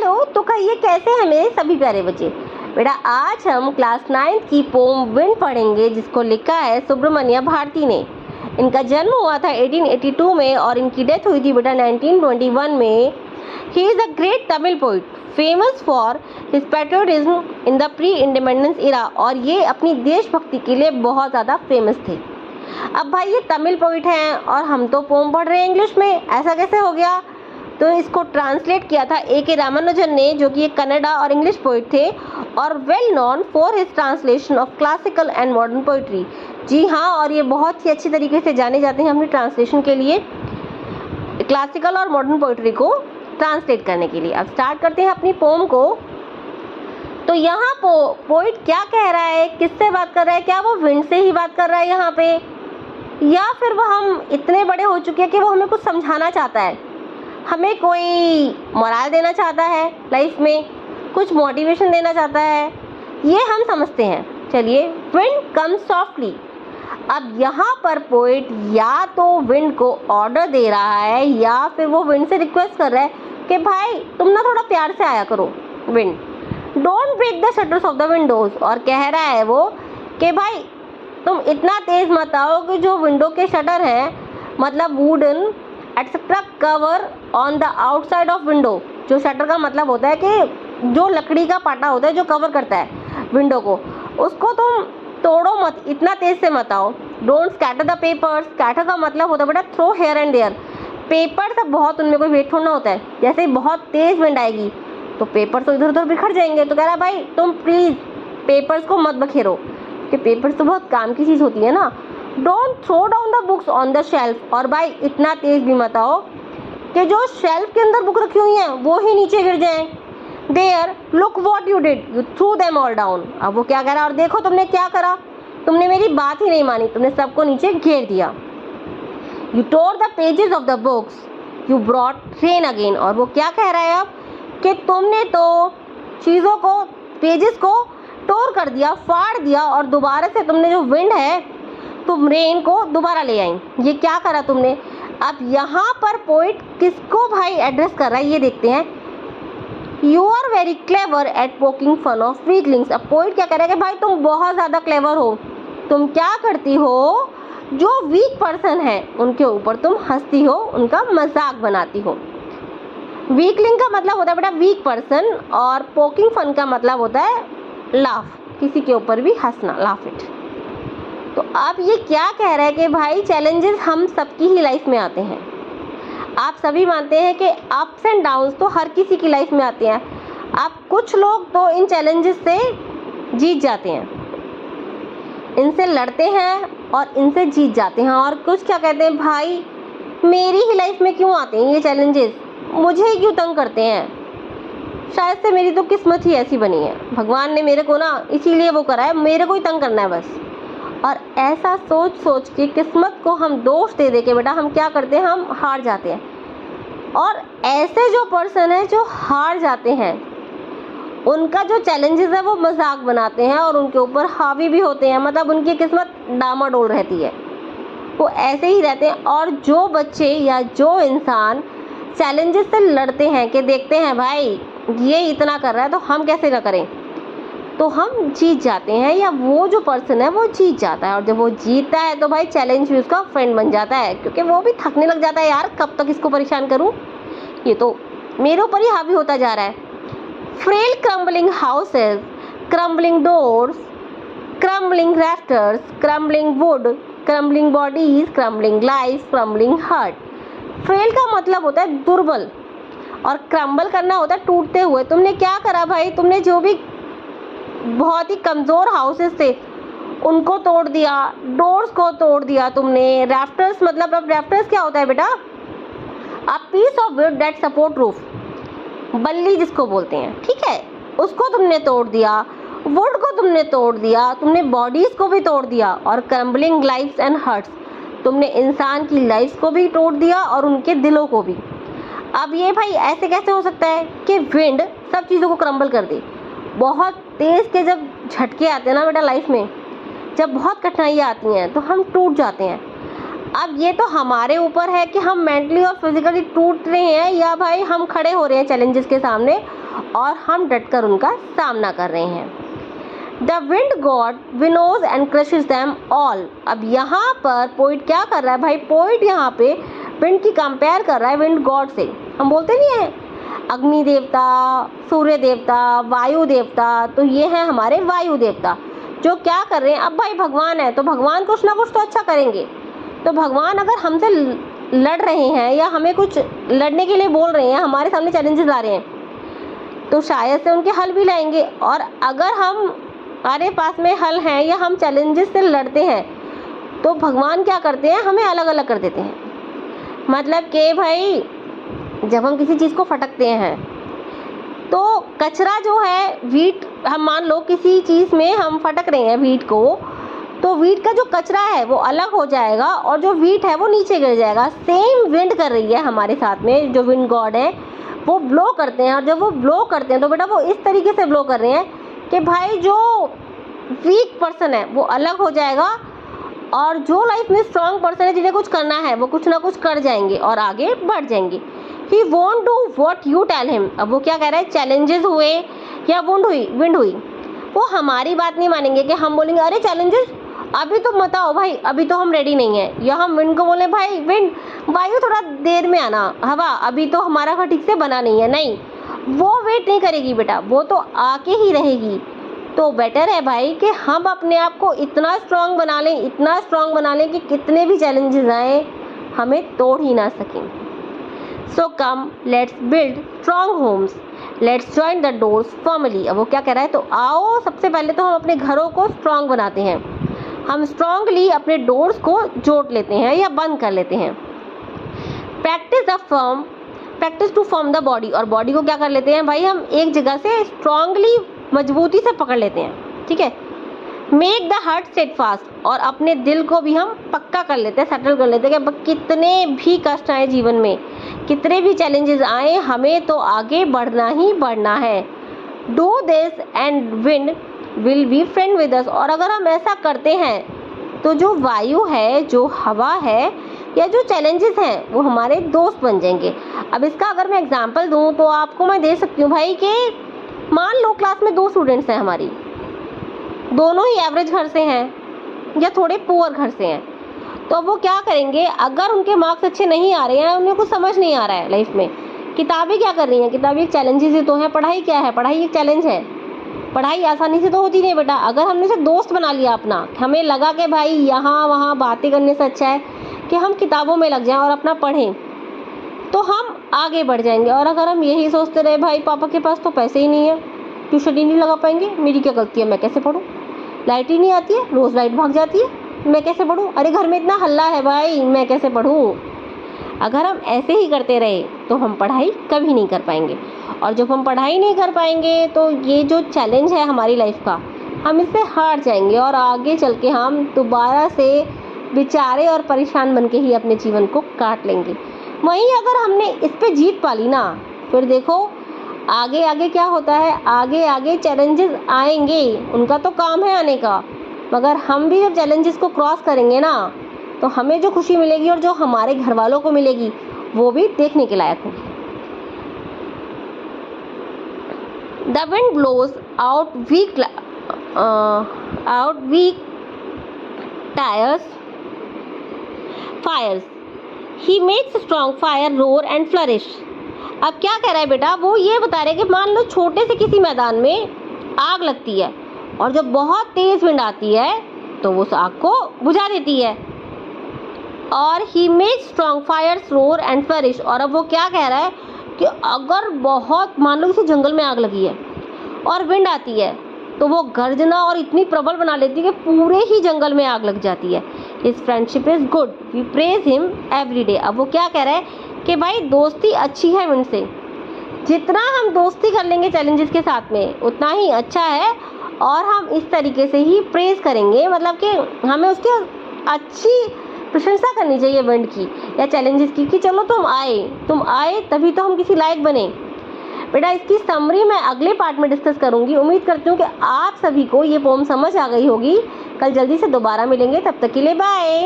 हो तो कहिए कैसे हैं मेरे सभी प्यारे बच्चे। बेटा आज हम क्लास 9 की पोम विंड पढ़ेंगे जिसको लिखा है सुब्रमण्य भारती ने। इनका जन्म हुआ था 1882 में और इनकी डेथ हुई थी बेटा 1921 में। He is a great Tamil poet famous for his patriotism in the pre independence era, और ये अपनी देशभक्ति के लिए बहुत ज़्यादा फेमस थे। अब भाई ये तमिल पोइट हैं और हम तो पोम पढ़ रहे हैं इंग्लिश में, ऐसा कैसे हो गया? तो इसको ट्रांसलेट किया था ए.के. रामानुजन ने, जो कि एक कन्नड़ा और इंग्लिश पोइट थे और well known for his translation of classical and modern poetry. जी हाँ, और ये बहुत ही अच्छी तरीके से जाने जाते हैं अपनी ट्रांसलेशन के लिए, क्लासिकल और मॉडर्न पोइट्री को ट्रांसलेट करने के लिए। अब स्टार्ट करते हैं अपनी पोम को। तो यहाँ पोइट क्या कह रहा है, किससे बात कर रहा है? क्या वो विंड से ही बात कर रहा है यहाँ पे, या फिर वो हम इतने बड़े हो चुके हैं कि वो हमें कुछ समझाना चाहता है, हमें कोई मोरल देना चाहता है, लाइफ में कुछ मोटिवेशन देना चाहता है, ये हम समझते हैं। चलिए, विंड कम सॉफ्टली। अब यहाँ पर पोइट या तो विंड को ऑर्डर दे रहा है या फिर वो विंड से रिक्वेस्ट कर रहा है कि भाई तुम ना थोड़ा प्यार से आया करो wind, don't break the shutters of the windows. और कह रहा है वो कि भाई तुम इतना तेज़ मत आओ कि जो विंडो के शटर हैं, मतलब wooden etcetera cover on the outside of window. जो शटर का मतलब होता है कि जो लकड़ी का पाटा होता है जो कवर करता है विंडो को, उसको तुम तोड़ो मत, इतना तेज से मत आओ। Don't scatter the papers. Scatter का मतलब होता है बेटा throw here and there. Paper सब बहुत, उनमें कोई वेट थोड़ा होता है। जैसे ही बहुत तेज विंड आएगी तो पेपर तो इधर उधर बिखर जाएंगे। तो कह रहा है भाई तुम प्लीज़ पेपर्स को मत बखेरो, कि पेपर्स तो बहुत काम की चीज़ होती है ना। Don't throw down the books on the shelf. और भाई इतना तेज भी मत आओ कि जो शेल्फ के अंदर बुक रखी हुई हैं वो ही नीचे गिर जाएं। There look what you did, you threw them all down. अब वो क्या कह रहा है, और देखो तुमने क्या करा, तुमने मेरी बात ही नहीं मानी, तुमने सबको नीचे घेर दिया। You tore the pages of the books, you brought rain again. और वो क्या कह रहा है अब कि तुमने तो चीज़ों को, पेजेस को टोर कर दिया, फाड़ दिया, और दोबारा से तुमने जो विंड है तुम रेन को दोबारा ले आई। ये क्या करा तुमने? अब यहाँ पर पोइट किसको भाई एड्रेस कर रहा है ये देखते हैं। You are very clever at poking fun of weaklings. अब पोइट क्या कह रहा है कि भाई तुम बहुत ज़्यादा क्लेवर हो, तुम क्या करती हो, जो वीक पर्सन है उनके ऊपर तुम हंसती हो, उनका मजाक बनाती हो। वीकलिंग का मतलब होता है बेटा वीक पर्सन, और पोकिंग फन का मतलब होता है लाफ, किसी के ऊपर भी हंसना, लाफ इट। तो अब ये क्या कह रहा है कि भाई चैलेंजेस हम सबकी ही लाइफ में आते हैं। आप सभी मानते हैं कि अप्स एंड डाउन्स तो हर किसी की लाइफ में आते हैं। आप कुछ लोग तो इन चैलेंजेस से जीत जाते हैं, इनसे लड़ते हैं और इनसे जीत जाते हैं, और कुछ क्या कहते हैं, भाई मेरी ही लाइफ में क्यों आते हैं ये चैलेंजेस, मुझे ही क्यों तंग करते हैं, शायद से मेरी तो किस्मत ही ऐसी बनी है, भगवान ने मेरे को ना इसीलिए वो करा है, मेरे को ही तंग करना है बस। और ऐसा सोच सोच के किस्मत को हम दोष दे दे के बेटा हम क्या करते हैं, हम हार जाते हैं। और ऐसे जो पर्सन है जो हार जाते हैं, उनका जो चैलेंजेस है वो मजाक बनाते हैं और उनके ऊपर हावी भी होते हैं, मतलब उनकी किस्मत डामाडोल रहती है, वो ऐसे ही रहते हैं। और जो बच्चे या जो इंसान चैलेंजेस से लड़ते हैं कि देखते हैं भाई ये इतना कर रहा है तो हम कैसे ना करें, तो हम जीत जाते हैं, या वो जो पर्सन है वो जीत जाता है। और जब वो जीतता है तो भाई चैलेंज भी उसका फ्रेंड बन जाता है, क्योंकि वो भी थकने लग जाता है, यार कब तक इसको परेशान करूं, ये तो मेरे ऊपर ही हावी होता जा रहा है। Frail crumbling houses, crumbling doors, crumbling rafters, crumbling wood, crumbling bodies, crumbling life, crumbling heart. Frail का मतलब होता है दुर्बल, और क्रम्बल करना होता है टूटते हुए। तुमने क्या करा भाई, तुमने जो भी बहुत ही कमज़ोर हाउसेस थे उनको तोड़ दिया, डोर्स को तोड़ दिया तुमने। रैफ्टर्स मतलब, अब रैफ्टर्स क्या होता है बेटा, a piece of wood that support roof, बल्ली जिसको बोलते हैं, ठीक है, उसको तुमने तोड़ दिया, वुड को तुमने तोड़ दिया, तुमने बॉडीज़ को भी तोड़ दिया, और क्रम्बलिंग लाइफ्स एंड हार्ट्स, तुमने इंसान की लाइफ को भी तोड़ दिया और उनके दिलों को भी। अब ये भाई ऐसे कैसे हो सकता है कि विंड सब चीज़ों को क्रम्बल कर दे। बहुत तेज़ के जब झटके आते हैं ना बेटा लाइफ में, जब बहुत कठिनाइयाँ आती हैं तो हम टूट जाते हैं। अब ये तो हमारे ऊपर है कि हम मेंटली और फिजिकली टूट रहे हैं या भाई हम खड़े हो रहे हैं चैलेंजेस के सामने और हम डटकर उनका सामना कर रहे हैं। The wind god winnows and crushes them all. अब यहाँ पर पोइट क्या कर रहा है भाई, पोइट यहाँ पे विंड की कंपेयर कर रहा है विंड गॉड से। हम बोलते नहीं है अग्नि देवता, सूर्य देवता, वायु देवता, तो ये है हमारे वायु देवता जो क्या कर रहे हैं। अब भाई भगवान है तो भगवान कुछ ना कुछ तो अच्छा करेंगे। तो भगवान अगर हमसे लड़ रहे हैं या हमें कुछ लड़ने के लिए बोल रहे हैं, हमारे सामने चैलेंजेस ला रहे हैं, तो शायद से उनके हल भी लाएंगे। और अगर हमारे पास में हल हैं या हम चैलेंजेस से लड़ते हैं तो भगवान क्या करते हैं, हमें अलग अलग कर देते हैं। मतलब कि भाई जब हम किसी चीज़ को फटकते हैं तो कचरा जो है, वीट, हम मान लो किसी चीज़ में हम फटक रहे हैं वीट को, तो वीट का जो कचरा है वो अलग हो जाएगा और जो वीट है वो नीचे गिर जाएगा। सेम विंड कर रही है हमारे साथ में, जो विंड गॉड है वो ब्लो करते हैं। और जब वो ब्लो करते हैं तो बेटा वो इस तरीके से ब्लो कर रहे हैं कि भाई जो वीक पर्सन है वो अलग हो जाएगा और जो लाइफ में स्ट्रॉन्ग पर्सन है, जिन्हें कुछ करना है, वो कुछ ना कुछ कर जाएंगे और आगे बढ़ जाएंगे। He won't do what you tell him. अब वो क्या कह रहा है, चैलेंजेस हुए या विंड हुई, वो हमारी बात नहीं मानेंगे कि हम बोलेंगे अरे चैलेंजेस अभी तो मत आओ भाई, अभी तो हम रेडी नहीं है, या हम विंड को बोले भाई विंड, वायु थोड़ा देर में आना, हवा अभी तो हमारा घर ठीक से बना नहीं है। नहीं, वो वेट नहीं करेगी बेटा, वो तो आके ही रहेगी। तो बेटर है भाई कि हम अपने आप को इतना स्ट्रांग बना लें, इतना स्ट्रांग बना लें कि कितने भी चैलेंजेस आए हमें तोड़ ही ना सकें। So come let's build strong homes, let's join the doors firmly. अब वो क्या कह रहा है, तो आओ सबसे पहले तो हम अपने घरों को स्ट्रॉन्ग बनाते हैं, हम स्ट्रॉन्गली अपने डोर्स को जोड़ लेते हैं या बंद कर लेते हैं। Practice to form the body, और बॉडी को क्या कर लेते हैं भाई, हम एक जगह से स्ट्रॉन्गली मजबूती से पकड़ लेते हैं, ठीक है। Make the heart set fast, और अपने दिल को भी हम पक्का कर लेते हैं, सेटल कर लेते हैं कि कितने भी कष्ट आए जीवन में, कितने भी चैलेंजेस आए, हमें तो आगे बढ़ना ही बढ़ना है। Do this and wind will be friend with us, और अगर हम ऐसा करते हैं तो जो वायु है, जो हवा है, या जो चैलेंजेस हैं वो हमारे दोस्त बन जाएंगे। अब इसका अगर मैं एग्जांपल दूं तो आपको मैं दे सकती हूँ भाई कि मान लो क्लास में 2 स्टूडेंट्स हैं हमारी, दोनों ही एवरेज घर से हैं या थोड़े पुअर घर से हैं, तो वो क्या करेंगे, अगर उनके मार्क्स अच्छे नहीं आ रहे हैं, उन्हें कुछ समझ नहीं आ रहा है लाइफ में, किताबें क्या कर रही हैं, किताबें एक चैलेंजेस ही तो हैं। पढ़ाई क्या है, पढ़ाई एक चैलेंज है, पढ़ाई आसानी से तो होती नहीं बेटा। अगर हमने से दोस्त बना लिया अपना, हमें लगा कि भाई यहाँ वहाँ बातें करने से अच्छा है कि हम किताबों में लग जाएं और अपना पढ़ें, तो हम आगे बढ़ जाएंगे। और अगर हम यही सोचते रहे भाई पापा के पास तो पैसे ही नहीं है, ट्यूशन ही नहीं लगा पाएंगे, मेरी क्या गलती है, मैं कैसे पढूं, लाइट ही नहीं आती है, रोज़ लाइट भाग जाती है, मैं कैसे पढूं, अरे घर में इतना हल्ला है भाई, मैं कैसे पढूं। अगर हम ऐसे ही करते रहे तो हम पढ़ाई कभी नहीं कर पाएंगे, और जब हम पढ़ाई नहीं कर पाएंगे तो ये जो चैलेंज है हमारी लाइफ का, हम इससे हार जाएंगे और आगे चल के हम दोबारा से बेचारे और परेशान बन के ही अपने जीवन को काट लेंगे। वहीं अगर हमने इस पे जीत पा ली ना, फिर देखो आगे आगे क्या होता है, आगे आगे चैलेंजेस आएंगे, उनका तो काम है आने का, मगर हम भी जब चैलेंजेस को क्रॉस करेंगे ना, तो हमें जो खुशी मिलेगी और जो हमारे घर वालों को मिलेगी वो भी देखने के लायक होगी। The wind blows out weak fires. He makes strong fire roar and flourish. अब क्या कह रहा है बेटा, वो ये बता रहे हैं कि मान लो छोटे से किसी मैदान में आग लगती है और जब बहुत तेज विंड आती है तो वो उस आग को बुझा देती है। और he makes strong fires roar and flourish, और अब वो क्या कह रहा है कि अगर बहुत मान लो किसी जंगल में आग लगी है और विंड आती है तो वो गर्जना और इतनी प्रबल बना लेती है कि पूरे ही जंगल में आग लग जाती है। His friendship is good, we praise him every day. अब वो क्या कह रहा है कि भाई दोस्ती अच्छी है विंड से, जितना हम दोस्ती कर लेंगे चैलेंजेस के साथ में उतना ही अच्छा है, और हम इस तरीके से ही प्रेज करेंगे, मतलब कि हमें उसकी अच्छी प्रशंसा करनी चाहिए विंड की या चैलेंजेस की, कि चलो तुम आए तभी तो हम किसी लायक बने। बेटा इसकी समरी मैं अगले पार्ट में डिस्कस करूंगी। उम्मीद करती हूँ कि आप सभी को ये पोम समझ आ गई होगी। कल जल्दी से दोबारा मिलेंगे, तब तक के लिए बाय।